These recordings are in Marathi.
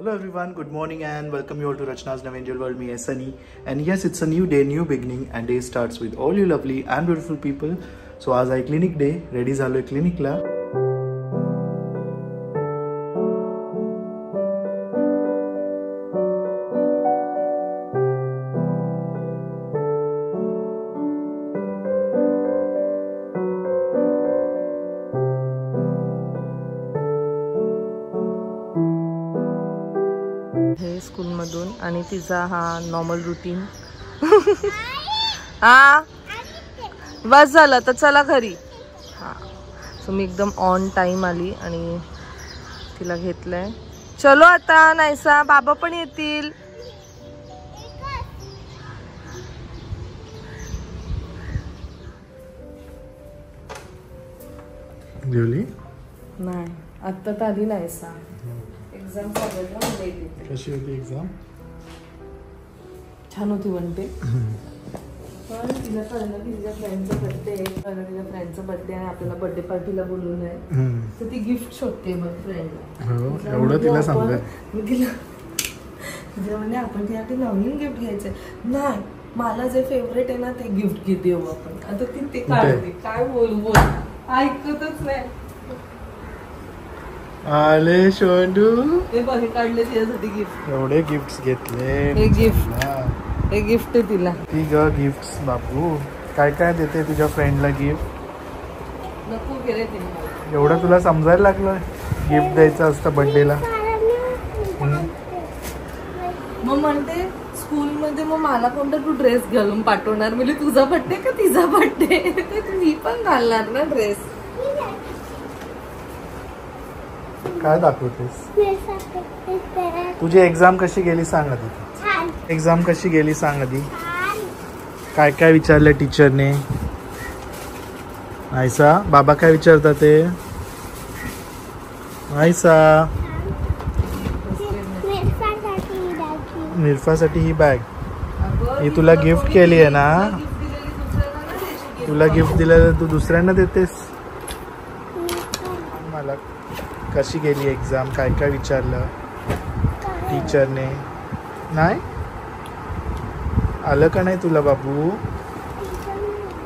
Hello everyone, good morning and welcome you all to Rachna's New Angel World. Me, Sunny, and yes, it's a new day, new beginning, and day starts with all you lovely and beautiful people. So आज आहे clinic day, ready झालोय clinic ला. स्कूल मधून आणि तिचा हा नॉर्मल रुटीन. हा बस झालं तर चला घरी. हा सो मी एकदम ऑन टाइम आली आणि तिला घेतलंय. चलो आता नाहीसा बाबा पण येतील. जेवली नाही आता तर आली नाहीसा. एक्झाम कशी होती एक्झाम? छान होती म्हणते. पण तिला कळलं की तिच्या फ्रेंडचा बर्थडे आहे. तिच्या फ्रेंडचा बर्थडे आहे, आपल्याला बर्थडे पार्टीला बोलवलं आहे, तर ती गिफ्ट शोधते मग फ्रेंडला. एवढं तिला सांगत मी तिला म्हणजे आपण तिला नवीन गिफ्ट घ्यायचंय. नाही मला जे फेवरेट आहे ना ते गिफ्ट घेते आपण. आता ती ते काढते. काय बोल ऐकतच नाही. आले शोंडू ते बघ काढले तिच्यासाठी गिफ्ट. एवढे गिफ्ट्स घेतले. हे गिफ्ट आहे तिला. ती ग गिफ्ट्स बापू काय काय देते तुझ्या फ्रेंडला गिफ्ट? नको गेले तिने. एवढं तुला समजायला लागलं गिफ्ट द्यायचं असतं बर्थडेला. मग म्हणते स्कूल मध्ये मग मला कोणता तू ड्रेस घालून पाठवणार? म्हणजे तुझा बर्थडे का तिचा बर्थडे? मी पण घालणार ना ड्रेस. काय दाखवतेस? तुझी एक्झाम कशी गेली सांग आधी. एक्झाम कशी गेली सांग आधी. काय काय विचारलं टीचरने? आयसा बाबा काय विचारतात ते? आयसा मिरफासाठी ही बॅग ही तुला गिफ्ट केली आहे ना. तुला गिफ्ट दिलं तू दुसऱ्यांना देतेस. मला कशी गेली एक्झाम? काय काय विचारलं टीचरने? नाही आलं का नाही तुला बाबू?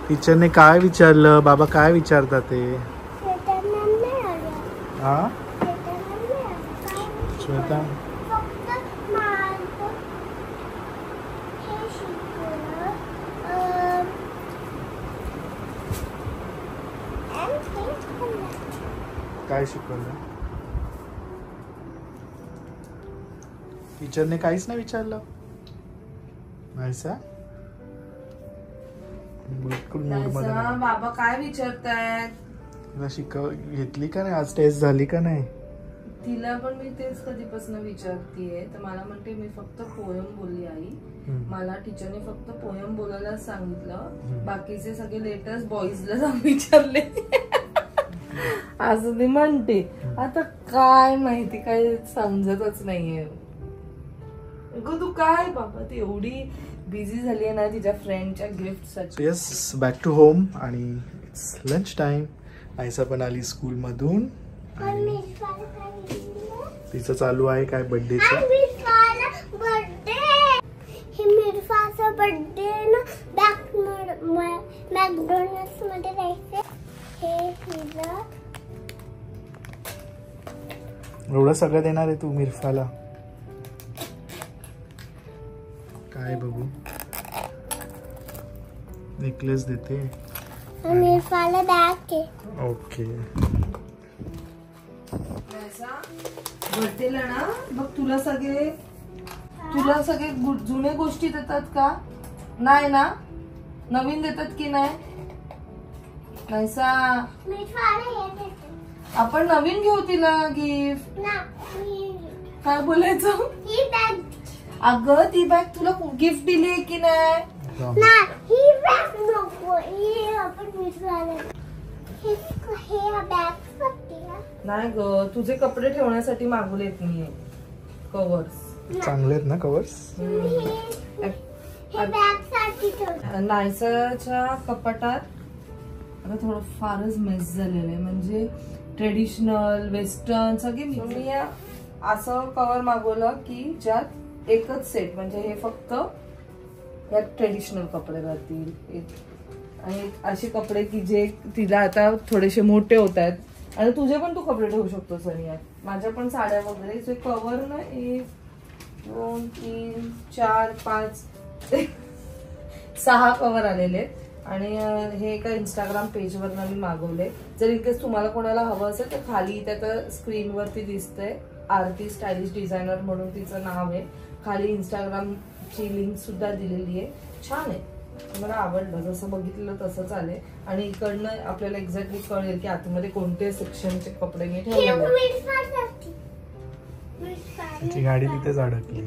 टीचरने काय विचारलं? बाबा काय विचारतात ते? हा श्वेता काय शिकवलं? टीचरने काहीच नाही विचारलं. बाबा काय विचारतायत? तुला शिकव घेतली का नाही? आज टेस्ट झाली का नाही? तिला पण मी तेच कधीपासून विचारतीये. तर मला म्हणते मी फक्त पोयम बोलली आई. मला टीचरने फक्त पोयम बोलायला सांगितलं, बाकीचे सगळे लेटर्स बॉईजला विचारले असं ती म्हणते. आता काय माहिती, काय समजतच नाहीये. तू काय बाबा ती एवढी बिझी झाली आहे ना तिच्या फ्रेंडच्या गिफ्ट साठी. येस बॅक टू होम आणि इट्स लंच टाइम. आयसा पण आली स्कूल मधून. तिचं चालू आहे काय बर्थडेचं. एवढं सगळं देणार आहे तू मिरफाला? काय बघू नेकलेस देते. मिरफाला बॅग. ओके बर्थडेला ना बघ तुला सगळे जुने गोष्टी देतात का? नाही ना? नवीन देतात की नाही? नाहीसा आपण नवीन घेऊ तिला गिफ्ट. काय बोलायचं? अगं ती बॅग तुला गिफ्ट दिली आहे की नाही? नाही ग तुझे कपडे ठेवण्यासाठी मागवलेत मी कवर्स. चांगले आहेत ना कवर्स? नायसाच्या कपाटात आता थोडं फारच मेस झालेलं आहे. म्हणजे ट्रेडिशनल वेस्टर्न सगळे मी असं कव्हर मागवलं की ज्यात एकच सेट, म्हणजे हे फक्त यात ट्रेडिशनल कपडे राहतील आणि असे कपडे की जे तिला आता थोडेसे मोठे होत आहेत आणि तुझे पण तू कपडे ठेवू शकतो सनी यात. माझ्या पण साड्या वगैरे जे कव्हर ना 1 2 3 4 5 6 कव्हर आलेले आहेत. आणि हे एका इंस्टाग्राम पेजवरनं मी मागवले. जर इनकेस तुम्हाला कोणाला हवं असेल तर खाली त्या स्क्रीनवरती दिसतंय आरती स्टायलिश डिझायनर म्हणून तिचं नाव आहे. खाली इंस्टाग्रामची लिंक सुद्धा दिलेली आहे. छान आहे, मला आवडलं. जसं बघितलं तसंच आलंय. आणि इकडनं आपल्याला एक्झॅक्टली कळेल की आतमध्ये कोणते सेक्शनचे कपडे मी ठेवले. गाडी तिथेच अडकली.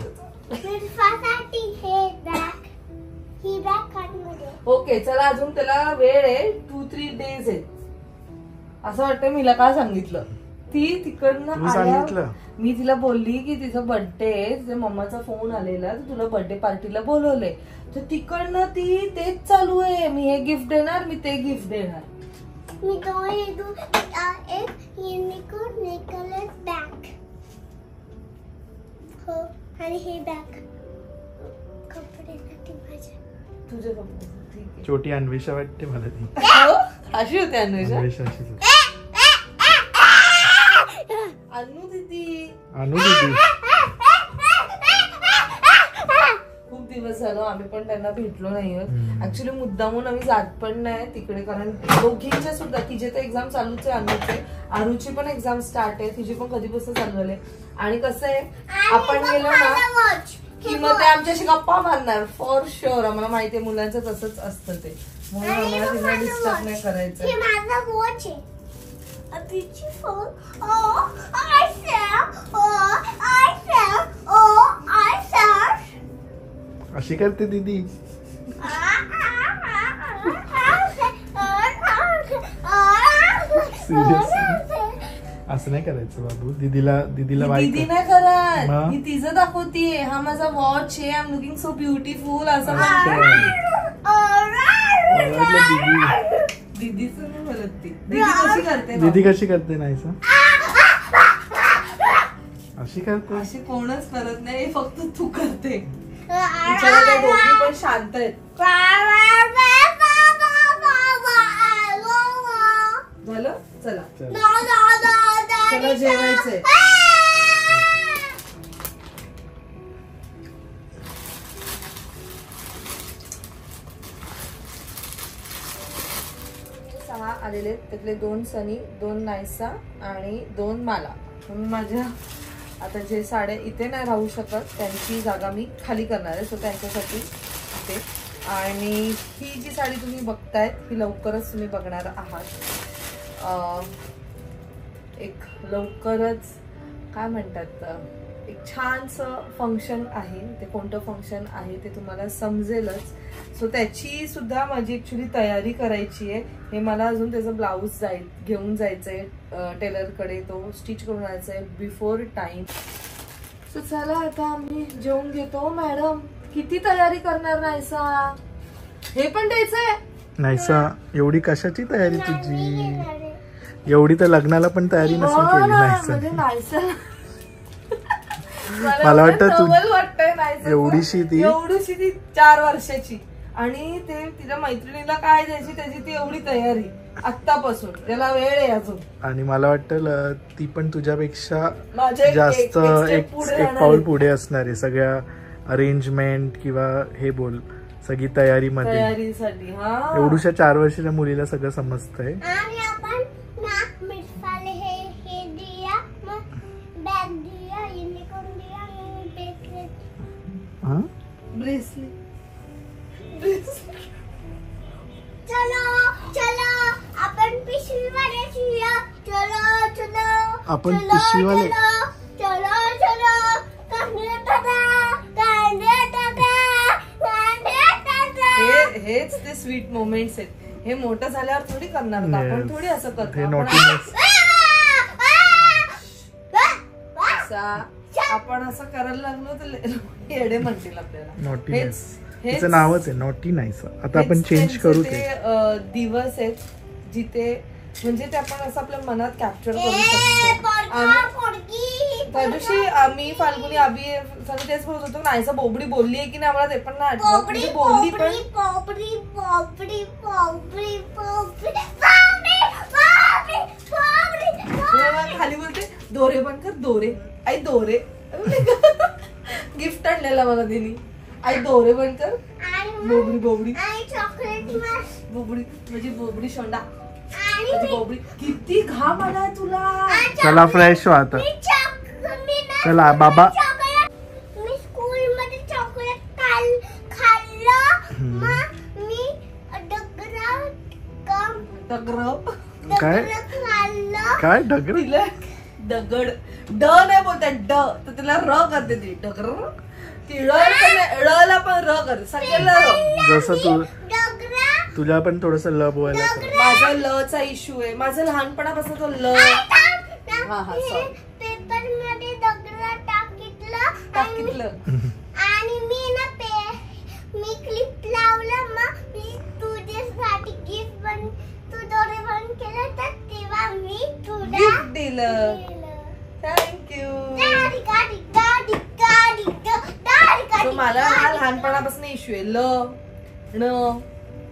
ओके चला, अजून त्याला वेळ आहे. 2-3 डेज आहे असं वाटतं. मीला काय सांगितलं, ती तिकडनं आल्या, मी तिला बोलली की तिचं बर्थडे आहे, तिच्या मम्माचा फोन आलेला तर तुला बर्थडे पार्टीला बोलवले. तर तिकडनं ती तेच चालू आहे, मी हे गिफ्ट देणार, मी ते गिफ्ट देणार. मी एक युनिकॉर्न नेकलेस बॅग हो आणि हे बॅग कपड्यासाठी माझ्या तुझे कपडे. ठीक आहे. छोटी अन्वेषा वाटते मला ती. अशी होते अन्वेषा. अनु दीदी खूप दिवस झालो आम्ही पण त्यांना भेटलो नाही. ऍक्च्युली मुद्दामून आम्ही जात पण नाही तिकडे, कारण दोघींच्या सुद्धा तिचे तर एक्झाम चालूच आहे. अनुचे, आरुची पण एक्झाम स्टार्ट आहे, तिची पण कधीपासून चालू झाले. आणि कसं आहे, आपण गेलो ना की मग ते आमच्याशी गप्पा मारणार फॉर शुअर. आम्हाला माहितीये मुलांचं तसंच असतं ते, म्हणून आम्हाला तिला डिस्टर्ब नाही करायचं. हे माझा वॉच आहे. A beautiful. Oh, I saw. Oh, I saw. Oh, I saw. अशी करते दीदी. असं नाही करायचं बाबू. दीदीला दीदी नाही करत, ही तिचं दाखवतीये. हा माझा वॉच आहे, I am looking so beautiful असं दीदीच नाही बोलत ती. दीदी कशी करते, दीदी कशी करते नाही अशी करते. अशी कोणच करत नाही, फक्त तू करते. त्या दोघी पण शांत आहेत. झालं, चला चला जेवायचंय. सहा आलेले, त्यातले 2 सनी, 2 नायसा आणि 2 माला. म्हणून माझ्या आता जे साड्या इथे नाही राहू शकत त्यांची जागा मी खाली करणार आहे, सो त्यांच्यासाठी इथे. आणि ही जी साडी तुम्ही बघतायत ही लवकरच तुम्ही बघणार आहात. एक लवकरच काय म्हणतात, एक छानसं फंक्शन आहे. ते कोणतं फंक्शन आहे ते तुम्हाला समजेलच. सो त्याची सुद्धा माझी ऍक्च्युली तयारी करायची आहे. हे मला अजून त्याचं ब्लाऊज घेऊन जायचंय टेलरकडे, तो स्टिच करून आणायचा आहे बिफोर टाइम. सो चला आता आम्ही जेवून घेतो. मॅडम किती तयारी करणार नाहीसा, हे पण द्यायचंय. नाहीसा एवढी कशाची तयारी तुझी, एवढी तर लग्नाला पण तयारी नसेल केली. नाहीसा मला वाटतं एवढीशी ती 4 वर्षाची. आणि ते तिच्या मैत्रिणीला काय द्यायची त्याची ती एवढी तयारी आत्तापासून, त्याला वेळ आहे अजून. आणि मला वाटतं ती पण तुझ्यापेक्षा जास्त एक पाऊल पुढे असणार आहे सगळ्या अरेंजमेंट किंवा हे बोल सगळी तयारीमध्ये. तयारीसाठी एवढ्या 4 वर्षाच्या मुलीला सगळं समजतंय. आपण पिशवीवाले हेच ते स्वीट मोमेंट्स आहेत. हे मोठं झाल्यावर थोडी करणार, आपण थोडी असं करतो. आपण असं करायला लागलो तर येडे म्हणतील आपल्याला. तिचं नावच आहे नॉटी नाईस. आता आपण चेंज करू. ते दिवस आहेत जिथे म्हणजे ते आपण असं आपल्या मनात कॅप्चर करू शकतो. त्या दिवशी आम्ही फाल्गुनी अभि सगळं तेच बोलत होतो. नाहीसा बोबडी बोलली आहे की नाही आम्हाला ते पण नाही आठवत. म्हणजे बोलली पण खाली बोलते दोरे बंद कर दोरे. आई दोरे गिफ्ट आणलेला मला तिने. आई दोरे बंद कर. बोबडी बोबडी बोबडी म्हणजे बोबडी शोंडा म्हणजे बोबडी. किती घाम आलाय तुला. चला फ्रेश व्हा आता. चला बाबा. मी स्कूल मध्ये चॉकलेट खाल्लं मग मी काय काय डगर दगड ड नाही बोलतात ड तर तिला र करते ती डगर. ती ळला पण र करते सगळ्याला र. जसं तुला पण थोडस ल बोलायला. माझा ल चा इश्यू आहे. माझं लहानपणापासून तो ल. हा हा सॉरी. पेपर मध्ये दगड टाकितलं आणि मी क्लिप लावलं मग मी तुझ्यासाठी गिफ्ट तू दोरे बंद केलं तर तेव्हा मी तुला गिफ्ट दिलं. थँक्यू. मला हा लहानपणापासून इश्यू आहे ल न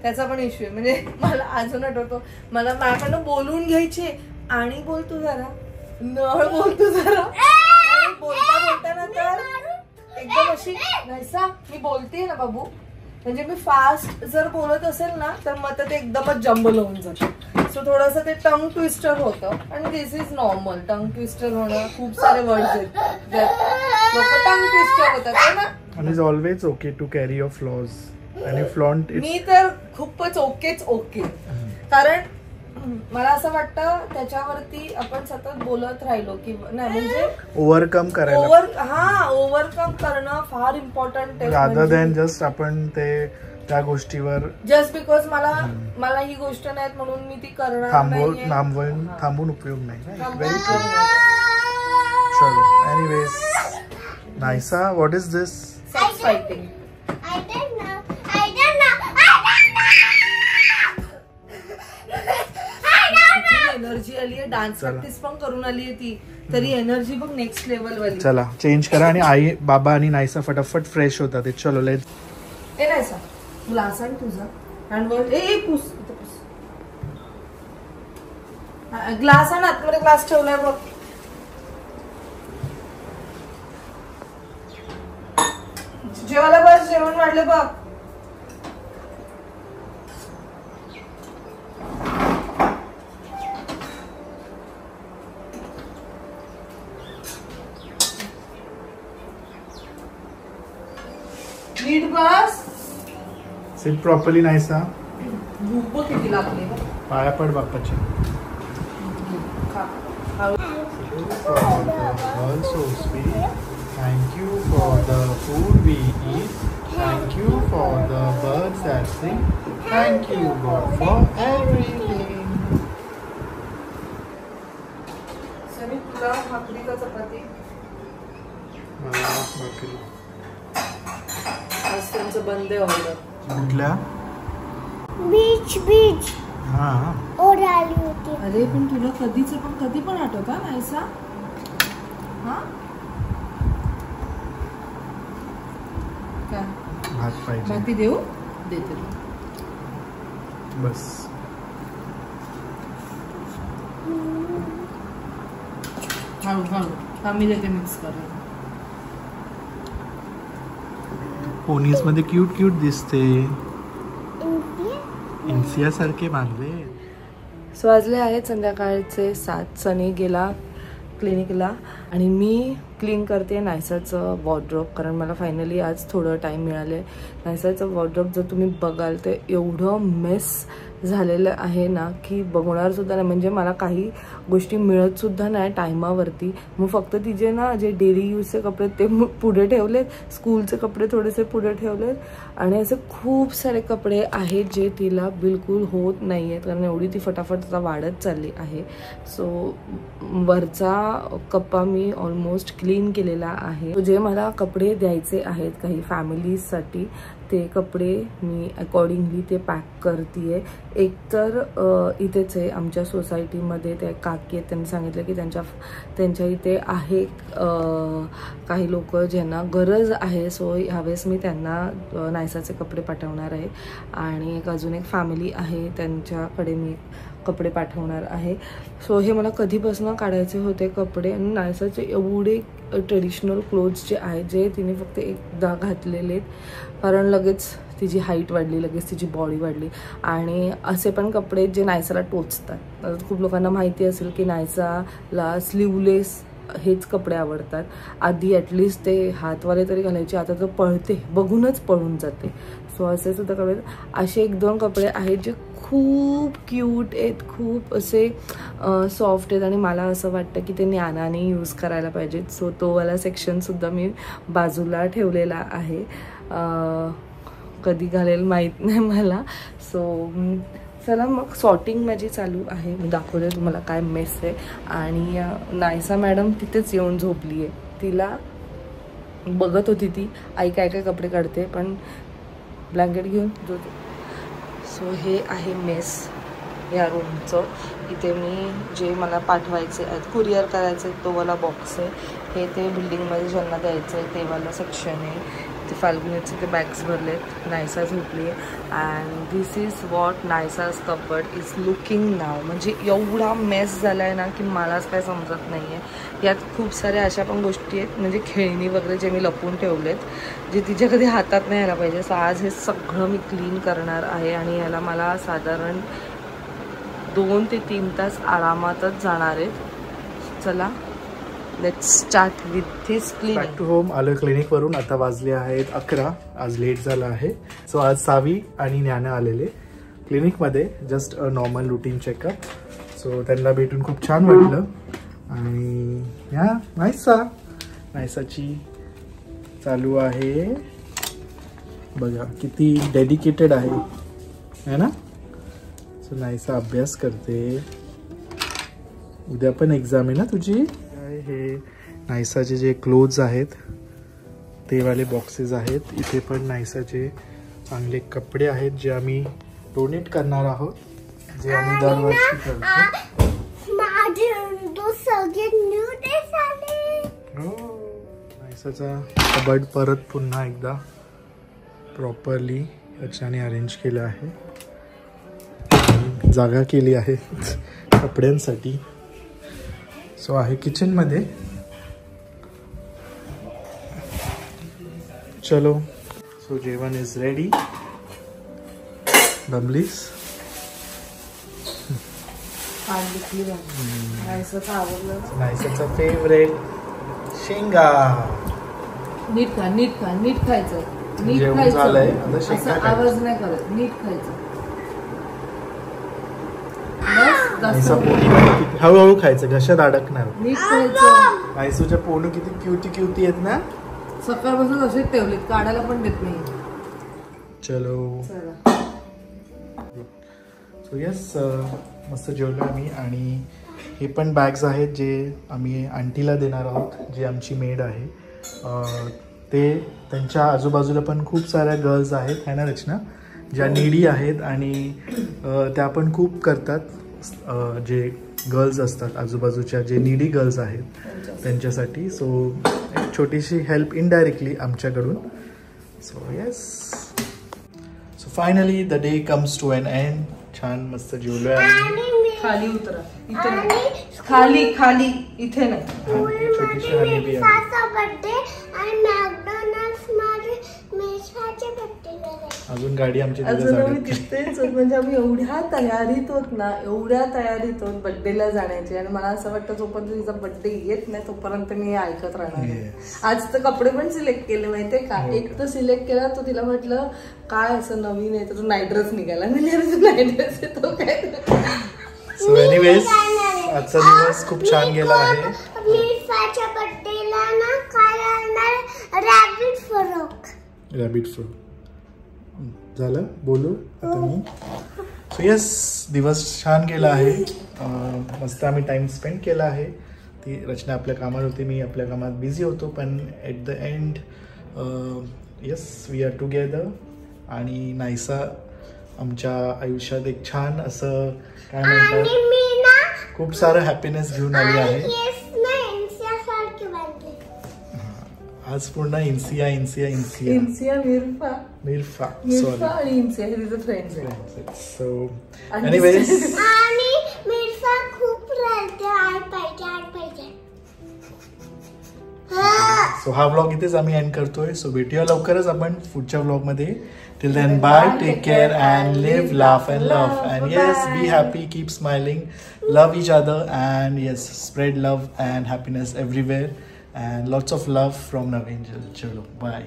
त्याचा पण इश्यू आहे. म्हणजे मला अजून आठवतो मला माझ्याकडनं बोलून घ्यायचे आणि बोल तू जरा न बोल तू जरा. बोलता बोलताना तर एकदम अशी नाहीसा मी बोलते ना बाबू म्हणजे मी फास्ट जर बोलत असेल ना तर मग ते एकदमच जंबल होऊन जातं. सो थोडस ते टंग ट्विस्टर होतं आणि दिस इज नॉर्मल. टंग ट्विस्टर होणं खूप सारे वर्ड्स आहेत लोक टंग ट्विस्टर होतात ना. And it's always okay to carry your flaws and you flaunt it. मी तर खूपच ओके कारण मला असं वाटतं त्याच्यावरती आपण सतत बोलत राहिलो की नाही म्हणजे ओव्हरकम करायला ओव्हरकम करणं फार इम्पॉर्टंट आहे. रादर दॅन जस्ट आपण ते त्या गोष्टीवर जस्ट बिकॉज मला ही गोष्ट नाही म्हणून मी ती करणार थांबून उपयोग नाही. Very true. चलो anyways Naisa what is this. सेक्स फायटिंग. एनर्जी आली आहे. डान्स प्रॅक्टिस पण करून आली आहे ती तरी एनर्जी बघ नेक्स्ट लेवल वाली. चला चेंज करा आणि आई बाबा आणि नायसा फटाफट फ्रेश होतात. चलो लेट्स. ए नायसा ग्लास आण तुझा हँडवॉश. ए पुस ग्लास आण. आतमध्ये ग्लास ठेवलाय बघ. जेवायला बस. जेवण वाढले बघ. नीट बस. Sit properly Naisa. भूक किती लागली. पाया पड बाप्पाच्या. Also sweet. Thank you for the food we eat. Thank you for the birds that sing. Thank you God for everything. समी तुला भाकरी का चपाती. मला भाकरी. आज त्यांचं बंद आहे ऑर्डर. कुठल्या बीच हा और आली होती. अरे पण तुला कधी पण आठवता नाहीसा. हा काय भात पाहिजे. भाकरी देऊ देते बस. हळू आम्ही देते मिक्स करा. पोनीस मध्ये क्यूट दिसते. इंसिया सारखे बांधले. सो वाजले आहेत संध्याकाळचे 7. सनी गेला क्लिनिकला आणि मी क्लीन करते नायसाचं वॉर्डरोब कारण मला फायनली आज थोडं टाईम मिळालं आहे. नायसाचं वॉर्डरोब जर तुम्ही बघाल तर एवढं मेस झालेलं आहे ना की बघणार सुद्धा नाही. म्हणजे मला काही गोष्टी मिळत सुद्धा नाही टायमावरती. मग फक्त तिचे ना जे डेली यूजचे कपडे ते पुढे ठेवलेत. स्कूलचे कपडे थोडेसे पुढे ठेवलेत आणि असे खूप सारे कपडे आहेत जे तिला बिलकुल होत नाही आहेत कारण एवढी ती फटाफट आता वाढत चालली आहे. सो वरचा कप्पा मी ऑलमोस्ट क्लीन केलेला आहे. जे मला कपडे द्यायचे आहेत काही फॅमिलीजसाठी ते कपडे मी अकॉर्डिंगली ते पॅक करते. एकतर इथेच आहे आमच्या सोसायटीमध्ये त्या काकी आहेत, त्यांनी सांगितलं की त्यांच्या इथे आहे काही लोक ज्यांना गरज आहे. सो ह्यावेळेस मी त्यांना नायसाचे कपडे पाठवणार आहे. आणि अजून एक फॅमिली आहे त्यांच्याकडे मी कपडे पाठवणार आहे. सो हे मला कधीपासून काढायचे होते कपडे. आणि नायसाचे एवढे ट्रेडिशनल क्लोथ्स जे आहेत जे तिने फक्त एकदा घातलेले आहेत, कारण लगेच तिची हाईट वाढली, लगेच तिची बॉडी वाढली. आणि असे पण कपडे जे नायसाला टोचतात. खूप लोकांना माहिती असेल की नायसाला स्लीवलेस हेच कपडे आवडतात. आधी ॲटलिस्ट ते हातवाले तरी घालायचे, आता तर पळते, बघूनच पळून जाते. सो असे सुद्धा कपडे, असे 1-2 कपडे आहेत जे खूप क्यूट आहेत, खूप असे सॉफ्ट आहेत. आणि मला असं वाटतं की ते ज्ञानाने यूज करायला पाहिजेत. सो तो वाला सेक्शनसुद्धा मी बाजूला ठेवलेला आहे. कधी घालेल माहीत नाही मला. सो चला मग सॉर्टिंग माझी चालू आहे. मी दाखवते तुम्हाला काय मेस आहे. आणि नायसा मॅडम तिथेच येऊन झोपली आहे. तिला बघत होती ती आई काय काय कपडे काढते, पण ब्लँकेट घेऊन झोपते. सो हे आहे मेस या रूमचं. इथे मी जे मला पाठवायचे आहेत, कुरिअर करायचे तो वाला बॉक्स आहे. हे ते बिल्डिंगमध्ये ज्यांना द्यायचं आहे ते वाला सेक्शन आहे. ते फाल्गुनीचे ते बॅग्स भरलेत. नायसा झोपली आहे. And this is what Naisa's cupboard is looking now. म्हणजे एवढा मेस झाला आहे ना की मलाच काय समजत नाही आहे. यात खूप साऱ्या अशा पण गोष्टी आहेत, म्हणजे खेळणी वगैरे जे मी लपवून ठेवलेत, जे तिच्या कधी हातात नाही यायला पाहिजे. सो आज हे सगळं मी क्लीन करणार आहे. आणि याला मला साधारण 2 ते 3 तास आरामातच जाणार आहेत. चला let's start with this cleaning. Back to home आलो क्लिनिकवरून. आता वाजले आहेत 11. आज लेट झाला आहे. सो आज सावी आणि ज्ञाना आलेले क्लिनिकमध्ये, just a normal routine checkup. So त्यांना भेटून खूप छान वाटलं. आणि ह्या नायसाची चालू आहे बघा, किती डेडिकेटेड आहे ना. सो नायसा अभ्यास करते. उद्या पण एक्झाम आहे ना तुझी. हे नायसाचे जे क्लोथ्स आहेत ते वाले बॉक्सेस आहेत. इथे पण नायसाचे चांगले कपडे आहेत जे आम्ही डोनेट करणार आहोत, जे आम्ही दरवर्षी करतो. नायसाचा कबर्ड परत पुन्हा एकदा प्रॉपरली रचनाने अरेंज केलं आहे. जागा केली आहे कपड्यांसाठी. सो आहे किचनमध्ये. चलो, सो जेवण इज रेडी. दमलीस? नायसाचा फेवरेट शेंगा. नीट खायचं. जेवण झालंय, आता शेंगा आवाज नाही करत, नीट खायचं. हळूहळू खायचं, घशात अडकणार. नीट खायचं. नायसूच्या पोनू किती क्यूटी आहेत ना. सकाळपासून असेच ठेवलेत, काढायला पण देत नाही. चलो सो यस, मस्त जेवलो आम्ही. आणि हे पण बॅग्स आहेत जे आम्ही आंटीला देणार आहोत, जी आमची मेड आहे. ते त्यांच्या आजूबाजूला पण खूप साऱ्या गर्ल्स आहेत है ना रचना, ज्या नीडी आहेत. आणि त्या पण खूप करतात. जे गर्ल्स असतात आजूबाजूच्या, जे नीडी गर्ल्स आहेत त्यांच्यासाठी. सो एक छोटीशी हेल्प इनडायरेक्टली आमच्याकडून. So yes, so finally the day comes to an end. छान मस्त जेवलोय आम्ही. खाली उतरा, इथे नाही. खाली इथे नाही. छोटीशी हनीबी आहे. अजून गाडी आमची तिथेच. म्हणजे आम्ही एवढ्या तयारीत होत बर्थडेला जाण्याची. आणि मला असं वाटतं जोपर्यंत तिचा बर्थडे येत नाही तोपर्यंत मी ऐकत राहणार. आज तर कपडे पण सिलेक्ट केले माहितीये का. एक तर सिलेक्ट केला तो, तिला म्हटलं काय असं नवीन आहे, तर नाईट ड्रेस निघाला. नाईट ड्रेस येतो काय. सो एनिवेज, आजचा दिवस खूप छान गेला आहे. रॅबिट फ्रूट झालं बोलू आता मी. सो येस, दिवस छान गेला आहे. मस्त आम्ही टाइम स्पेंड केला आहे. ती रचना आपल्या कामात होती, मी आपल्या कामात बिझी होतो. पण at the end yes, we are together. आणि नायसा आमच्या आयुष्यात एक छान असं काय आणि म्हणतात मी ना खूप सारं हॅपीनेस घेऊन आली आहे. केस ना इंसियासारखे बांधले. आज पूर्ण इन्सिया इन्सिया मिरफा मिरफा मिरफा आणि इन्सिया हे तिचं फ्रेंड्स आहेत. सो आणि एनिवेज आणि मिरफा खूप रडते, आय पाहिजे. सो हा व्लॉग इथेच आम्ही एंड करतोय. सो भेटूया लवकरच आपण पुढच्या व्लॉग मध्ये. Till then bye, take care and live, laugh and love and yes be happy, keep smiling, love each other and yes, spread love and happiness everywhere and lots of love from Navangel. Chalo, bye.